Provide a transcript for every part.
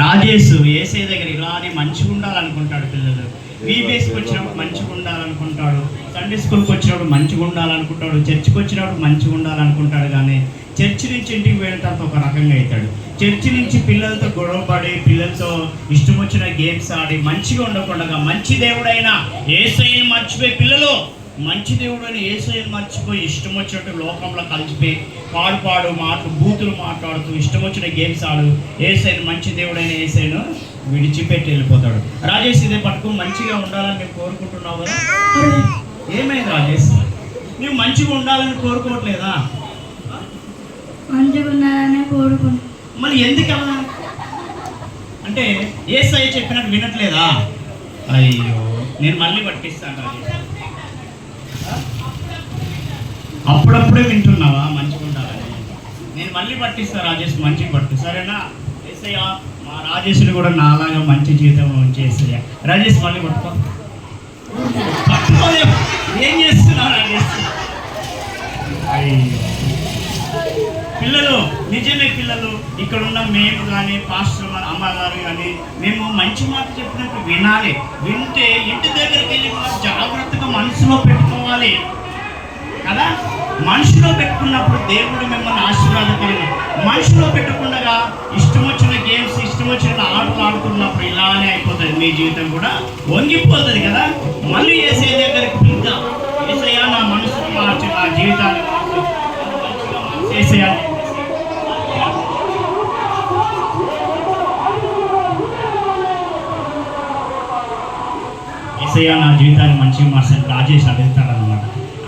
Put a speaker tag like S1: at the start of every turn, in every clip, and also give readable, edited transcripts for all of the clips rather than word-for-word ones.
S1: రాజేష్ ఏసై దగ్గర ఇలానే మంచిగా ఉండాలనుకుంటాడు. పిల్లలు వీబీఎస్కి వచ్చినప్పుడు మంచిగా ఉండాలనుకుంటాడు, సండే స్కూల్కి వచ్చినప్పుడు మంచిగా ఉండాలనుకుంటాడు, చర్చికి వచ్చినప్పుడు మంచిగా ఉండాలనుకుంటాడు. కానీ చర్చి నుంచి ఇంటికి వెళ్ళిన తర్వాత ఒక రకంగా అవుతాడు. చర్చి నుంచి పిల్లలతో గొడవపడి, పిల్లలతో ఇష్టం వచ్చిన గేమ్స్ ఆడి మంచిగా ఉండకుండా మంచి దేవుడైన యేసయ్యను మర్చిపోయి, పిల్లలు మంచి దేవుడైన యేసయ్యను మర్చిపోయి ఇష్టం వచ్చినట్టు లోకంలో కలిసిపోయి పాడు మాటలు బూతులు మాట్లాడుతూ ఇష్టం వచ్చిన గేమ్స్ ఆడు యేసయ్యను, మంచి దేవుడైన యేసయ్యను విడిచిపెట్టి వెళ్ళిపోతాడు. రాజేష్ ఇదే పట్టుకుని మంచిగా ఉండాలని నేను కోరుకుంటున్నావు కదా. ఏమైంది రాజేష్, నువ్వు మంచిగా ఉండాలని కోరుకోవట్లేదా?
S2: మంచిగా ఉండాలని కోరుకుంటున్నా.
S1: మళ్ళీ ఎందుకలా అంటే యేసయ్య చెప్పినట్టు వినట్లేదా? అయ్యో, నేను మళ్ళీ పట్టిస్తాను రాజేష్. అప్పుడప్పుడే వింటున్నావా మంచిగా ఉండాలని? నేను మళ్ళీ పట్టిస్తాను రాజేష్, మంచిగా పట్టు సరేనా? యేసయ్య మా రాజేష్ని కూడా నాలాగా మంచి జీవితం చేసేయ. రాజేష్ మళ్ళీ పట్టుకో. పట్టుకోలే, ఏం చేస్తున్నావు రాజేష్? పిల్లలు నిజమే, పిల్లలు ఇక్కడ ఉన్న మేము కానీ పాస్టర్ అమ్మగారు కానీ మేము మంచి మాట చెప్పినట్టు వినాలి. వింటే ఇంటి దగ్గరికి వెళ్ళి జాగ్రత్తగా మనసులో పెట్టుకోవాలి కదా. మనసులో పెట్టుకున్నప్పుడు దేవుడు మిమ్మల్ని ఆశీర్వాదకరంగా, మనసులో పెట్టకుండా ఇష్టం వచ్చిన గేమ్స్ ఇష్టం వచ్చిన ఆటలు ఆడుతున్నప్పుడు ఇలానే అయిపోతుంది. మీ జీవితం కూడా వంగిపోతుంది కదా. మళ్ళీ యేసే దగ్గరికి పిలుద్దాం. యేసయ్యా నా మనసును మార్చి నా జీవితాన్ని చేసేయాలి. యేసయ్యా నా జీవితాన్ని మంచిగా మార్చని రాజేష్ అడుగుతాడనమాట.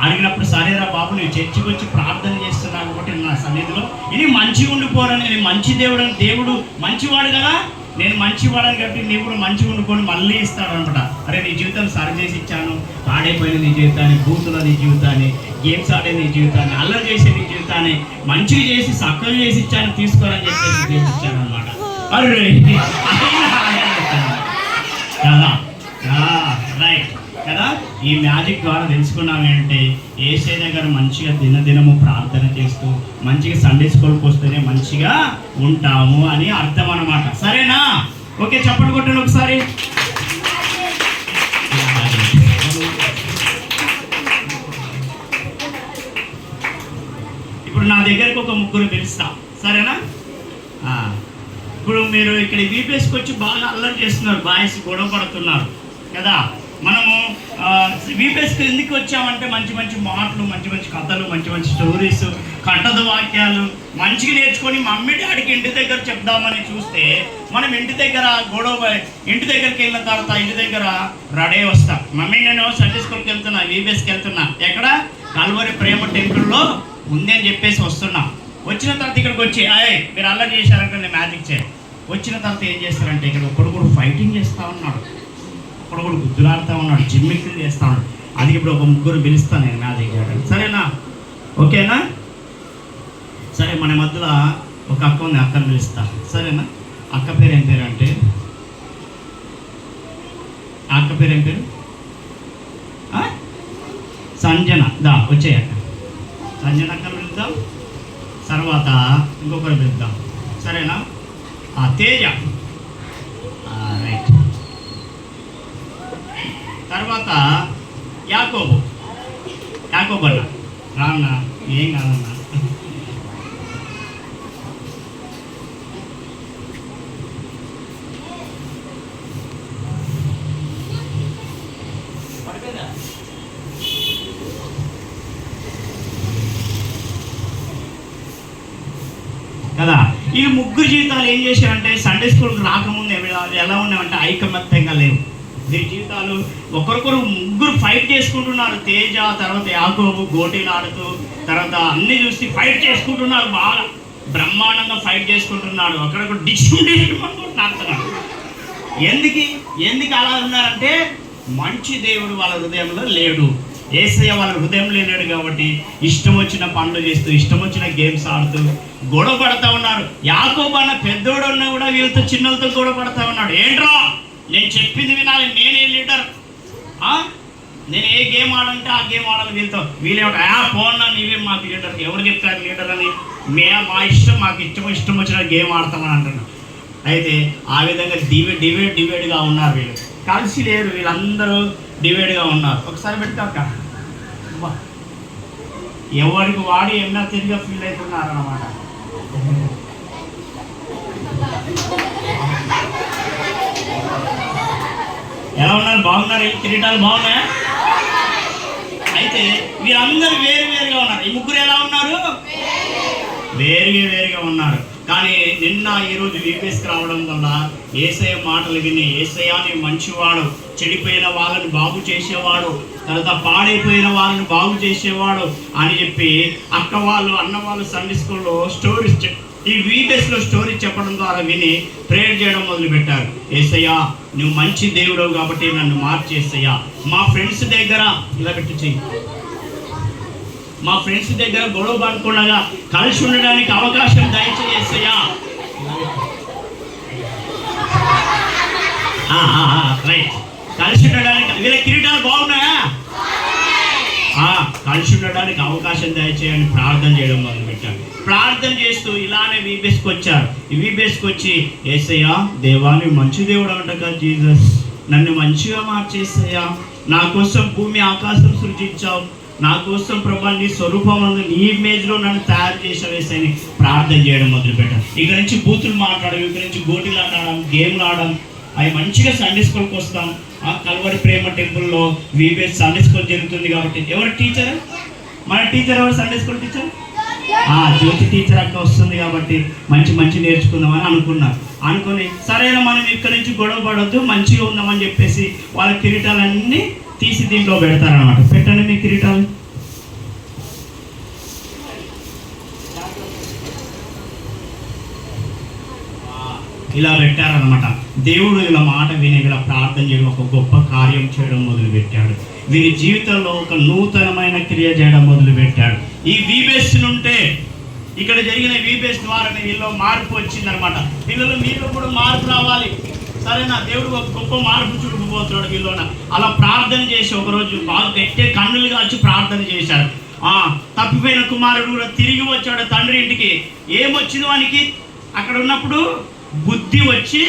S1: అడిగినప్పుడు సరేరా బాబు, నువ్వు చర్చికి వచ్చి ప్రార్థన చేస్తున్నావు కాబట్టి నా సన్నిధిలో ఇది మంచిగా ఉండిపోరని, నేను మంచి దేవుడు మంచివాడు కదా, నేను మంచివాడని కాబట్టి నీవు కూడా మంచిగా ఉండుకొని మళ్ళీ ఇస్తాడు అనమాట. అరే నీ జీవితం సరి చేసి ఇచ్చాను, పాడైపోయిన నీ జీవితాన్ని, బూతుల నీ జీవితాన్ని, గేమ్స్ ఆడే నీ జీవితాన్ని, అల్లరి చేసే నీ జీవితాన్ని మంచిగా చేసి చక్కగా చేసి ఇచ్చాను, తీసుకోవాలని చెప్పేసి చేసిచ్చాను అనమాట. అరే కదా, రైట్ కదా. ఈ మ్యాజిక్ ద్వారా తెలుసుకున్నాం ఏంటంటే యేసయ్య దగ్గర మంచిగా దినదినము ప్రార్థన చేస్తూ మంచిగా సండే స్కూల్కి వస్తేనే మంచిగా ఉంటాము అని అర్థం అన్నమాట. సరేనా? ఓకే, చప్పట్లు కొట్టండి ఒకసారి. ఇప్పుడు నా దగ్గరకు ఒక ముగ్గురు పిలుస్తా, సరేనా? ఇప్పుడు మీరు ఇక్కడ వీపీఎస్కి వచ్చి బాగా అల్లరి చేస్తున్నారు, బాయ్స్ గొడవ పడుతున్నారు కదా. మనము వీపీఎస్కి ఎందుకు వచ్చామంటే మంచి మంచి మాటలు, మంచి మంచి కథలు, మంచి మంచి స్టోరీస్, కట్టద వాక్యాలు మంచిగా నేర్చుకొని మమ్మీ డాడీకి ఇంటి దగ్గర చెప్దామని చూస్తే మనం ఇంటి దగ్గర గొడవ, ఇంటి దగ్గరికి వెళ్ళిన తర్వాత ఇంటి దగ్గర రెడీ వస్తాం. మమ్మీ నేను సండే స్కూల్కి వెళ్తున్నా, వీపీఎస్కి వెళ్తున్నా, ఎక్కడ కల్వరి ప్రేమ టెంపుల్లో ఉంది అని చెప్పేసి వస్తున్నా. వచ్చిన తర్వాత ఇక్కడికి వచ్చి మీరు అల్లరి చేశారంటే నేను మ్యాజిక్ చేయాలి. వచ్చిన తర్వాత ఏం చేస్తారంటే ఇక్కడ ఒకడు ఫైటింగ్ చేస్తూ ఉన్నాడు, ఒకడు గుద్దులాడుతూ ఉన్నాడు, జిమ్మిక్కులు చేస్తూ ఉన్నాడు. అది ఇప్పుడు ఒక ముగ్గురు పిలుస్తాను నేను మ్యాజిక్ చేయడానికి, సరేనా? ఓకేనా? సరే, మన మధ్యలో ఒక అక్క ఉంది, అక్కని పిలుస్తా, సరేనా? అక్క పేరు ఏం పేరు అంటే, అక్క పేరు ఏం పేరు? సంజన. దా వచ్చేయి అక్క, సంజన అక్కని పిలుద్దాం. తర్వాత ఇంకొకరు పిలుద్దాం, సరేనా? తేజ, రైట్. తర్వాత యాకోబు అన్న, రాన్న ఏం కాదన్నా. కదా. ఈ ముగ్గురు జీవితాలు ఏం చేశారంటే సండే స్కూల్కి రాకముందు ఎలా ఉన్నాయంటే ఐకమత్యంగా లేవు. వీరి జీవితాలు ఒకరికొకరు ముగ్గురు ఫైట్ చేసుకుంటున్నారు. తేజ, తర్వాత యాకోబు గోటీలు ఆడుతూ, తర్వాత అన్ని చూసి ఫైట్ చేసుకుంటున్నారు, బాగా బ్రహ్మాండంగా ఫైట్ చేసుకుంటున్నాడు. ఒకరికొకరు డిస్కుంటున్నాడు. ఎందుకు అలా ఉన్నారంటే మంచి దేవుడు వాళ్ళ హృదయంలో లేడు. యేసయ్య వాళ్ళ హృదయంలో లేడు కాబట్టి ఇష్టం వచ్చిన పనులు చేస్తూ, ఇష్టం వచ్చిన గేమ్స్ ఆడుతూ గొడవ పడతా ఉన్నారు. యాకోబు అన్న పెద్దోడు ఉన్నా కూడా వీళ్ళతో చిన్నలతో గొడవ పడతా ఉన్నాడు. ఏంట్రా నేను చెప్పింది వినాలి, నేనే లీడర్, నేను ఏ గేమ్ ఆడంటే ఆ గేమ్ ఆడాలి వీళ్ళేమంటే పోన్నా నీవే మాకు లీడర్, ఎవరు చెప్తారు లీడర్ అని? మా ఇష్టం, మాకు ఇష్టం వచ్చిన గేమ్ ఆడతామని అంటున్నాం. అయితే ఆ విధంగా డివైడ్గా ఉన్నారు వీళ్ళు, కలిసి లేరు, వీళ్ళందరూ డివైడ్గా ఉన్నారు. ఒకసారి పెట్టుకోక ఎవరికి వాడి ఏమన్నా తిరిగా ఫీల్ అవుతున్నారు అన్నమాట. ఎలా ఉన్నారు? బాగున్నారు? కిరీటాలు బాగున్నాయా? అయితే వీరందరూ వేరుగా ఉన్నారు. ఈ ముగ్గురు ఎలా ఉన్నారు? వేరుగా ఉన్నారు. కానీ నిన్న ఈరోజు వీపీఎస్కి రావడం వల్ల యేసయ్య మాటలు విని, యేసయ్య నీ మంచివాడు, చెడిపోయిన వాళ్ళని బాగు చేసేవాడు, తర్వాత పాడైపోయిన వాళ్ళని బాగు చేసేవాడు అని చెప్పి అక్క వాళ్ళు అన్న వాళ్ళు సండే స్కూల్లో స్టోరీస్, ఈ వీపీఎస్లో స్టోరీ చెప్పడం ద్వారా విని ప్రేయర్ చేయడం మొదలుపెట్టారు. యేసయ్యా నువ్వు మంచి దేవుడు కాబట్టి నన్ను మార్చేసయ్యా. మా ఫ్రెండ్స్ దగ్గర ఇలా పెట్టి చెయ్యి, మా ఫ్రెండ్స్ దగ్గర గొడవ పడకుండా కలిసి ఉండడానికి అవకాశం దయచేసయ్యా. రైట్, కలిసి ఉండడానికి వీళ్ళ కిరీటాలు బాగున్నాయా? కలిసి ఉండడానికి అవకాశం దయచేయని ప్రార్థన చేయడం మొదలుపెట్టారు. ప్రార్థన చేస్తూ ఇలానే వీబీఎస్కి వచ్చారు. ఈ వీబీఎస్కి వచ్చి యేసయ్యా దేవాన్ని మంచి దేవుడు అంటగా జీసస్, నన్ను మంచిగా మార్చేసయ్యా, నా కోసం భూమి ఆకాశం సృజించావు, నా కోసం ప్రభా నీ స్వరూపం నీ ఇమేజ్లో నన్ను తయారు చేసావేసని ప్రార్థన చేయడం మొదలుపెట్టారు. ఇక్కడ నుంచి బూతులు మాట్లాడడం, ఇక్కడ నుంచి గోటీలు ఆడడం, గేమ్లు ఆడడం, అవి మంచిగా సండే స్కూల్కి వస్తాం. ఆ కల్వరి ప్రేమ టెంపుల్లో వీబీఎస్ సండే స్కూల్ జరుగుతుంది కాబట్టి ఎవరు టీచర్? మన టీచర్ ఎవరు? సండే స్కూల్ టీచర్ జ్యోతి టీచర్ అక్క వస్తుంది కాబట్టి మంచి నేర్చుకుందామని అనుకుని సరైన మనం ఇక్కడి నుంచి గొడవ పడొద్దు, మంచిగా ఉందామని చెప్పేసి వాళ్ళ కిరీటాలన్నీ తీసి దీంట్లో పెడతారనమాట. పెట్టండి మీ కిరీటాలు. ఇలా పెట్టారనమాట. దేవుడు ఇలా మాట విని ఇలా ప్రార్థన చేయడం, ఒక గొప్ప కార్యం చేయడం మొదలుపెట్టాడు. వీరి జీవితంలో ఒక నూతనమైన క్రియ చేయడం మొదలుపెట్టాడు. ఈ వీబీఎస్ నుంటే, ఇక్కడ జరిగిన వీబీఎస్ ద్వారా వీళ్ళలో మార్పు వచ్చిందనమాట. పిల్లలు మీలో కూడా మార్పు రావాలి, సరేనా? దేవుడు ఒక గొప్ప మార్పు చూడకపోతున్నాడు వీళ్ళలోన. అలా ప్రార్థన చేసి ఒకరోజు బాగా పెట్టే కన్నులుగా వచ్చి ప్రార్థన చేశాడు. తప్పిపోయిన కుమారుడు కూడా తిరిగి వచ్చాడు తండ్రి ఇంటికి. ఏమొచ్చింది వానికి? అక్కడ ఉన్నప్పుడు బుద్ధి వచ్చి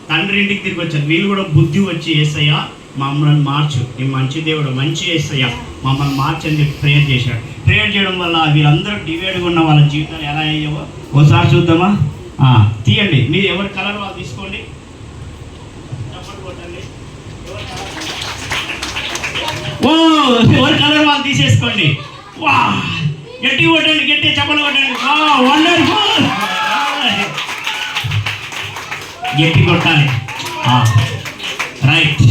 S1: తండ్రి ఇంటికి తిరిగి వచ్చారు. వీళ్ళు కూడా బుద్ధి వచ్చి యేసయ్యా మమ్మల్ని మార్చు, నీ మంచి దేవుడు, మంచి యేసయ్యా మమ్మల్ని మార్చు అని చెప్పి ప్రేయర్ చేశాడు. ప్రేయర్ చేయడం వల్ల వీళ్ళందరూ డివైడ్గా ఉన్న వాళ్ళ జీవితాలు ఎలా అయ్యావో ఒకసారి చూద్దామా? తీయండి, మీరు ఎవరి కలర్ వాళ్ళు తీసుకోండి. ఎవరి కలర్ వాళ్ళు తీసేసుకోండి. వా, గట్టి కొట్టండి, గట్టి చెప్పలు కొట్టండి. వండర్ఫుల్, గట్టి కొట్టాలి. రైట్.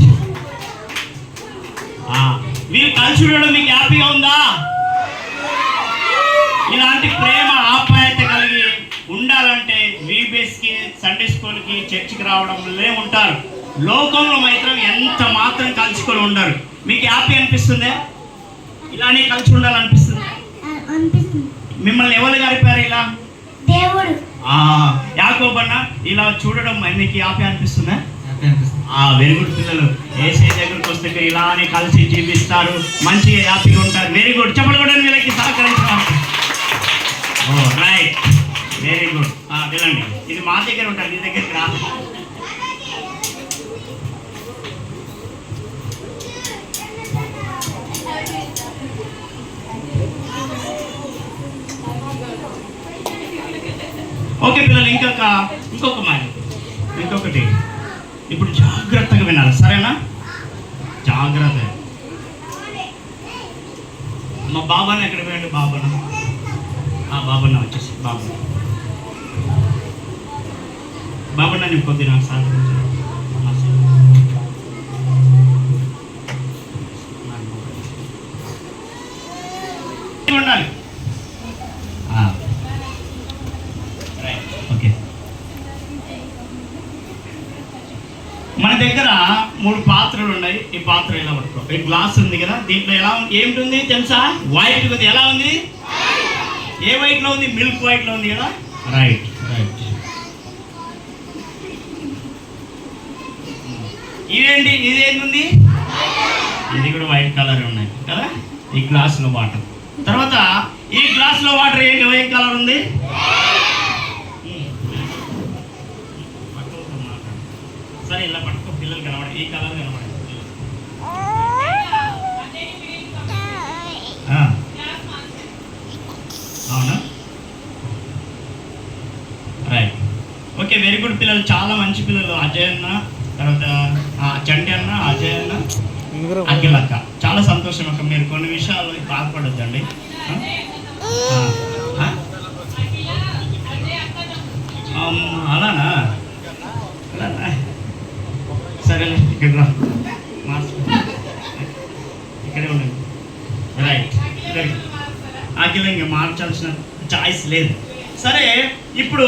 S1: మీరు కలిసి ఉండడం మీకు హ్యాపీగా ఉందా? ఇలాంటి ప్రేమ ఆప్యాయత కలిగి ఉండాలంటే వీబీఎస్కి, సండే స్కూల్కి, చర్చికి రావడం వల్లే ఉంటారు. లోకంలో మాత్రం ఎంత మాత్రం కలుసుకొని ఉండరు. మీకు హ్యాపీ అనిపిస్తుందే? ఇలానే కలిసి ఉండాలనిపిస్తుంది? మిమ్మల్ని ఎవరు గడిపారు ఇలా? దేవుడు. యాకోబు అన్న ఇలా చూడడం మీకు హ్యాపీ అనిపిస్తుందా? Very good. పిల్లలు ఏసే దగ్గరకు వస్తే ఇలానే కలిసి జీవిస్తారు, మంచిగా హ్యాపీగా ఉంటారు. వెరీ గుడ్, చెప్పలు కూడా వీళ్ళకి సహకరించాలి. Right, very good. వెళ్ళండి, ఇది మా దగ్గర ఉంటారు, మీ దగ్గరికి రా. ఓకే పిల్లలు, ఇంకొకటి ఇప్పుడు జాగ్రత్తగా వినాలి, సరేనా? జాగ్రత్త. మా బాబాని ఎక్కడ పోయండి? బాబన్న వచ్చేసి బాబన్న నేను కొద్ది నాకు సార్ ఉండాలి. ఓకే, మన దగ్గర 3 పాత్రలు ఉన్నాయి. ఈ పాత్ర ఎలా పట్టుకో. ఈ గ్లాస్ ఉంది కదా, దీంట్లో ఎలా ఏమిటి తెలుసా? వైట్ ఉంది. ఎలా ఉంది? ఏ వైట్లో ఉంది? మిల్క్ వైట్లో ఉంది కదా. రైట్. ఇదేంటి? ఇదేంటుంది? ఇది కూడా వైట్ కలర్ ఉన్నాయి కదా. ఈ గ్లాసులో వాటర్, తర్వాత ఈ గ్లాసులో వాటర్ ఏం కలర్ ఉంది? సరే ఇలా పట్టుకో, పిల్లలు కనబడి ఈ కలర్ కనబడి. అవునా, రైట్, ఓకే, వెరీ గుడ్ పిల్లలు, చాలా మంచి పిల్లలు. అజయ్ అన్న, తర్వాత చంటి అన్న, అజయ్ అన్న, అఖిల్ అక్క, చాలా సంతోషం అక్క. మీరు కొన్ని విషయాలు బాధపడొద్దండి. అలానా, అలానా, సరేలే, ఇక్కడ రా, ఇక్కడే ఉండండి. రైట్, అఖిల ఇంకా మార్చాల్సిన చాయిస్ లేదు. సరే, ఇప్పుడు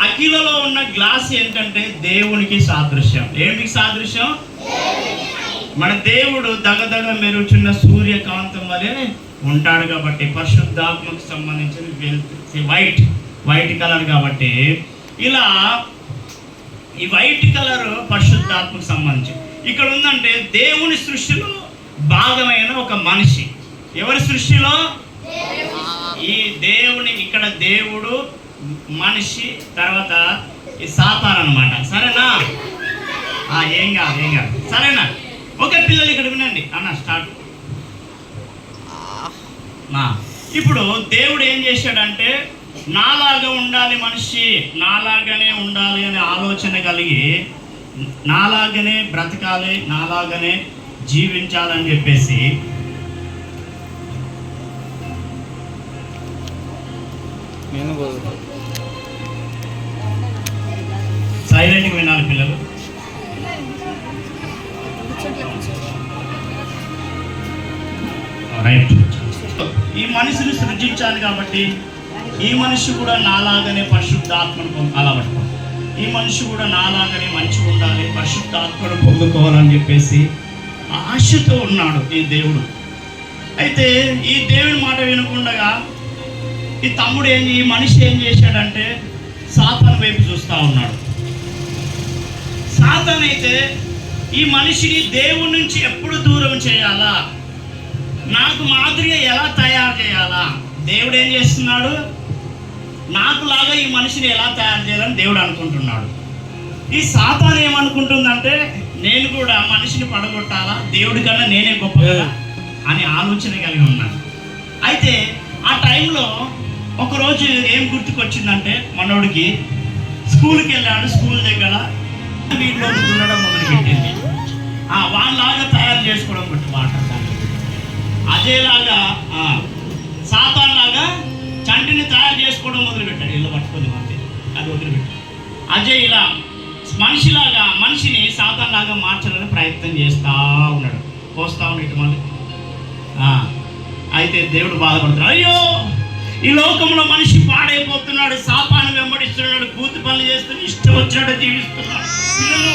S1: అఖిలలో ఉన్న గ్లాస్ ఏంటంటే దేవునికి సాదృశ్యం. ఏమిటి సాదృశ్యం? మన దేవుడు దగదగ మెరుచున్న సూర్యకాంతం వలె ఉంటాడు కాబట్టి, పరిశుద్ధాత్మకు సంబంధించిన వైట్ కలర్ కాబట్టి, ఇలా ఈ వైట్ కలర్ పరిశుద్ధాత్మకు సంబంధించి ఇక్కడ ఉందంటే దేవుని సృష్టిలో భాగమైన ఒక మనిషి. ఎవరి సృష్టిలో? ఈ దేవుని, ఇక్కడ దేవుడు, మనిషి, తర్వాత ఈ సాతాను అన్నమాట. సరేనా? ఏం కాదు, సరేనా? ఓకే పిల్లలు, ఇక్కడ వినండి అన్న, స్టార్ట్. ఇప్పుడు దేవుడు ఏం చేశాడంటే, నాలాగా ఉండాలి మనిషి, నాలాగానే ఉండాలి అనే ఆలోచన కలిగి, నాలాగానే బ్రతకాలి, నాలాగానే జీవించాలని చెప్పేసి సైలెంట్గా వినాలి పిల్లలు. రైట్, ఈ మనిషిని సృజించాలి కాబట్టి ఈ మనిషి కూడా నాలాగానే పరిశుద్ధాత్మను అలవట్టుకో, ఈ మనిషి కూడా నాలాగానే మంచిగా ఉండాలి, పరిశుద్ధాత్మను పొందుకోవాలని చెప్పేసి ఆశతో ఉన్నాడు ఈ దేవుడు. అయితే ఈ దేవుని మాట వినకుండా ఈ తమ్ముడు ఈ మనిషి ఏం చేశాడంటే సాతాను వైపు చూస్తూ ఉన్నాడు. సాతాను అయితే ఈ మనిషిని దేవుడి నుంచి ఎప్పుడు దూరం చేయాలా, నాకు మాదిరిగా ఎలా తయారు చేయాలా, దేవుడు ఏం చేస్తున్నాడు, నాకు లాగా ఈ మనిషిని ఎలా తయారు చేయాలని దేవుడు అనుకుంటున్నాడు. ఈ సాతాను ఏమనుకుంటుందంటే, నేను కూడా మనిషిని పడగొట్టాలా, దేవుడి కన్నా నేనే గొప్ప కదా అని ఆలోచన కలిగి ఉన్నాను. అయితే ఆ టైంలో ఒకరోజు ఏం గుర్తుకొచ్చిందంటే, మనోడికి స్కూల్కి వెళ్ళాడు, స్కూల్ దగ్గర వీటిలో దున్నడం మొదలుపెట్టింది. వాళ్ళలాగా తయారు చేసుకోవడం బట్టి మాట్లాడతాను. అజయ్లాగా సాతాన్ లాగా చంటిని తయారు చేసుకోవడం మొదలుపెట్టాడు. ఇల్లు పట్టుకొని మంది అది వదిలిపెట్టాడు. అజయ్ ఇలా మనిషిలాగా మనిషిని సాతాన్ లాగా మార్చాలని ప్రయత్నం చేస్తూ ఉన్నాడు, పోస్తా ఉన్నాడు మళ్ళీ. అయితే దేవుడు బాధపడుతున్నాడు, అయ్యో ఈ లోకంలో మనిషి పాడైపోతున్నాడు, సాతాను వెంబడిస్తున్నాడు, కూతు పనులు చేస్తున్నాడు, ఇష్టం వచ్చినట్టు జీవిస్తున్నాడు. పిల్లలు,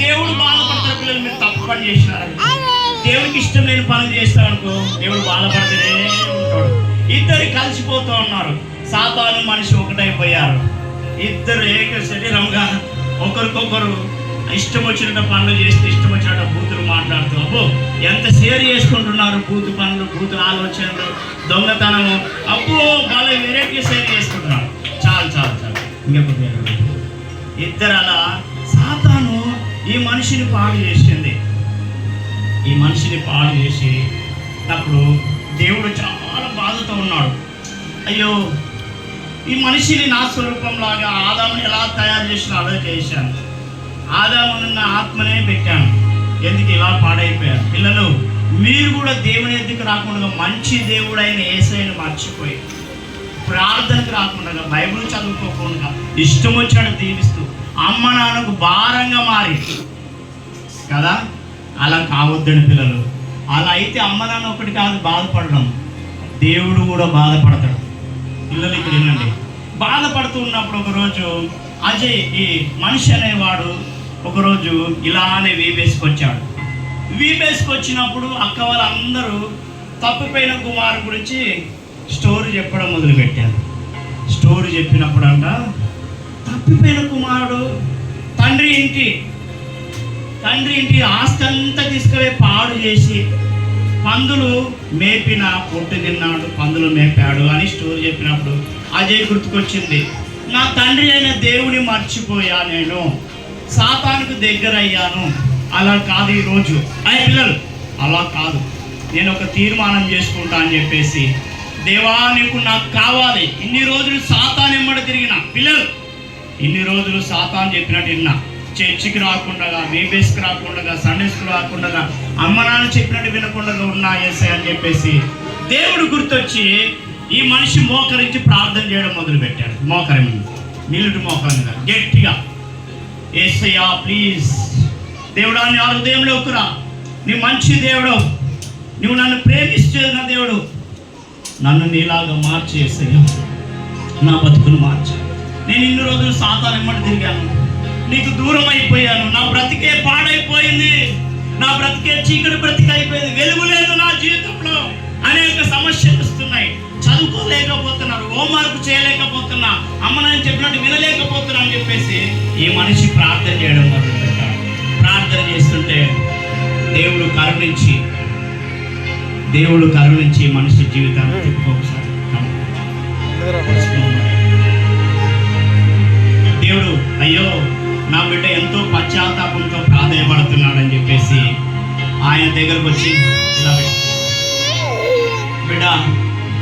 S1: దేవుడు బాధపడతారు. పిల్లలు, మీరు తప్పు పని చేసినారు, దేవుడికి ఇష్టం లేని పనులు చేస్తారనుకో, దేవుడు బాధపడుతూనే ఉంటాడు. ఇద్దరు కలిసిపోతూ ఉన్నారు, సాతాను మనిషి ఒకటైపోయారు. ఇద్దరు ఏక శరీరంగా ఒకరికొకరు ఇష్టం వచ్చినట్టు పనులు చేస్తే, ఇష్టం వచ్చినట్టు బూతులు మాట్లాడుతూ, అబ్బో ఎంత షేర్ చేసుకుంటున్నారు, బూతు పనులు, బూతుల ఆలోచనలు, దొంగతనము, అబ్బో వాళ్ళ వెరైటీ షేర్ చేసుకుంటున్నారు. చాలు ఇంకొక ఇద్దరు అలా సాతాను ఈ మనిషిని పాడు చేసింది. ఈ మనిషిని పాడు చేసి అప్పుడు దేవుడు చాలా బాధతో ఉన్నాడు. అయ్యో ఈ మనిషిని నా స్వరూపంలాగా ఆదాముని ఎలా తయారు చేసినా అలా చేశాను, ఆదామునున్న ఆత్మనే పెట్టాను, ఎందుకు ఇలా పాడైపోయారు. పిల్లలు, మీరు కూడా దేవుని ఎద్దుకు రాకుండా మంచి దేవుడైన యేసయ్యను మర్చిపోయి, ప్రార్థనకు రాకుండా, బైబిల్ చదువుకోకుండా, ఇష్టం వచ్చినట్టు దీవిస్తూ, అమ్మ నాన్నకు భారంగా మారి కదా, అలా కావద్దని పిల్లలు. అలా అయితే అమ్మ నాన్న ఒకటి కాదు బాధపడడం, దేవుడు కూడా బాధపడతాడు. పిల్లలు ఇక్కడ వినండి, బాధపడుతూ ఉన్నప్పుడు ఒకరోజు అజయ్ ఈ మనిషి అనేవాడు ఒకరోజు ఇలానే వీపేసుకొచ్చాడు. వీపేసుకొచ్చినప్పుడు అక్క వాళ్ళందరూ తప్పిపోయిన కుమారు గురించి స్టోరీ చెప్పడం మొదలుపెట్టారు. స్టోరీ చెప్పినప్పుడు అంట, తప్పిపోయిన కుమారుడు తండ్రి ఇంటి తండ్రి ఇంటి ఆస్తి అంతా తీసుకుపోయి పాడు చేసి పందులు మేపిన పొట్టు తిన్నాడు, పందులు మేపాడు అని స్టోరీ చెప్పినప్పుడు అజయ్ గుర్తుకొచ్చింది. నా తండ్రి అయిన దేవుని మర్చిపోయా, నేను సాతానుకు దగ్గర అయ్యాను. అలా కాదు ఈరోజు అయ్యి పిల్లలు, అలా కాదు. నేను ఒక తీర్మానం చేసుకుంటా అని చెప్పేసి, దేవా నీకు నాకు కావాలి. ఇన్ని రోజులు సాతాను ఎమ్మడి తిరిగిన పిల్లలు, ఇన్ని రోజులు సాతాను చెప్పినట్టు విన్నా, చర్చికి రాకుండా, బీబీఎస్కి రాకుండా, సండే స్కూల్ రాకుండా, అమ్మ నాన్న చెప్పినట్టు వినకుండా ఉన్నా యేసయ్య అని చెప్పేసి దేవుడు గుర్తొచ్చి ఈ మనిషి మోకరించి ప్రార్థన చేయడం మొదలుపెట్టాడు. మోకరం నిలుటు మోకరం మీద గట్టిగా, యేసయ్యా ప్లీజ్ దేవుడా నీ హృదయంలోకి రా, నీ మంచి దేవుడు, నువ్వు నన్ను ప్రేమిస్తున్న దేవుడు, నన్ను నీలాగా మార్చి యేసయ్యా, నా బతుకును మార్చు. నేను ఇన్ని రోజులు సాతాను ఎమ్మటి తిరిగాను, నీకు దూరం అయిపోయాను, నా బ్రతికే పాడైపోయింది, నా బ్రతికే చీకటి బ్రతికి అయిపోయింది, వెలుగు లేదు నా జీవితంలో. అనేక సమస్యలు వస్తున్నాయి, చదువుకోలేకపోతున్నారు, హోంవర్క్ చేయలేకపోతున్నా, అమ్మ నాన్న చెప్పినట్టు వినలేకపోతున్నా అని చెప్పేసి ఈ మనిషి ప్రార్థన చేయడం మొదలుపెట్టాడు. ప్రార్థన చేస్తుంటే దేవుడు కరుణించి మనిషి జీవితాన్ని తిప్పుకోసారి దేవుడు, అయ్యో నా బిడ్డ ఎంతో పశ్చాత్తాపంతో ప్రాధాయపడుతున్నాడని చెప్పేసి ఆయన దగ్గరకు వచ్చి, ఇలా బిడ్డ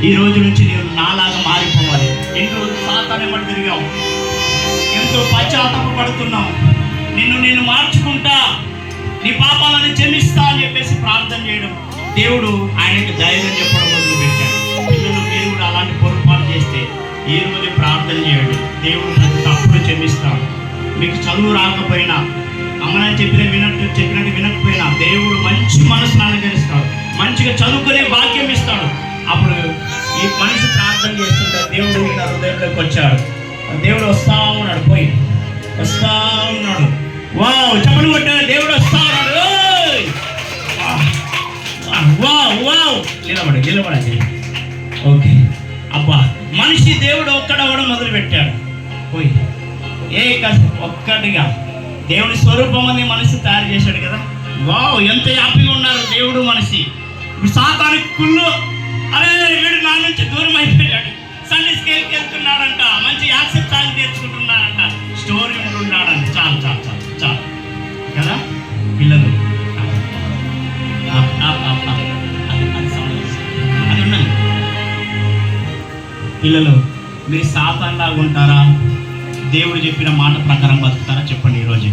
S1: ఈ రోజు నుంచి నేను నాలాగా మారిపోవాలి. ఎన్ని రోజులు సాతాను ఎమ్మటి తిరిగావు, ఎంతో పశ్చాత్తాపడుతున్నావు, నేను మార్చుకుంటా, నీ పాపాలను క్షమిస్తా అని చెప్పేసి ప్రార్థన చేయడం, దేవుడు ఆయనకి ధైర్యం చెప్పడం మొదలుపెట్టాడు. పిల్లలు మీరు కూడా అలాంటి పొరపాటు చేస్తే ఈ రోజు ప్రార్థన చేయండి, దేవుడు ప్రతి తప్పులు క్షమిస్తాడు. మీకు చదువు రాకపోయినా, అమ్మని చెప్పినట్టు వినకపోయినా దేవుడు మంచి మనసును అనుగ్రహిస్తాడు, మంచిగా చదువుకునే భాగ్యం ఇస్తాడు. అప్పుడు ఈ మనిషి ప్రార్థన చేస్తుంటే దేవుడు ఈయన హృదయంలోకి వచ్చాడు. దేవుడు వస్తా ఉన్నాడు, పోయి వస్తా ఉన్నాడు. వావ్ చెప్పని కొట్టాడు, దేవుడు వస్తా ఉన్నాడు. వావ్ నిలబడండి. ఓకే అబ్బా, మనిషి దేవుడు ఒక్కడవడం మొదలు పెట్టాడు. పోయి ఒక్కటిగా దేవుని స్వరూపం అని మనిషి తయారు చేశాడు కదా. వావ్ ఎంత హ్యాపీగా ఉన్నారు దేవుడు మనిషి. సాతానికి కుళ్ళు, అరే వీడు నా నుంచి దూరం అయిపోయాడు, సండే స్కేల్కి వెళ్తున్నాడంట, మంచి యాక్సెప్ట్ సాంగ్ నేర్చుకుంటున్నాడంట, స్టోరీ ఉంటున్నాడంట. చాలు చాలు చాలు చాలు కదా పిల్లలు, అది ఉండండి. పిల్లలు మీరు సాతాన్ లాగా ఉంటారా, దేవుడు చెప్పిన మాట ప్రకారం బతుకుతారా చెప్పండి ఈరోజు.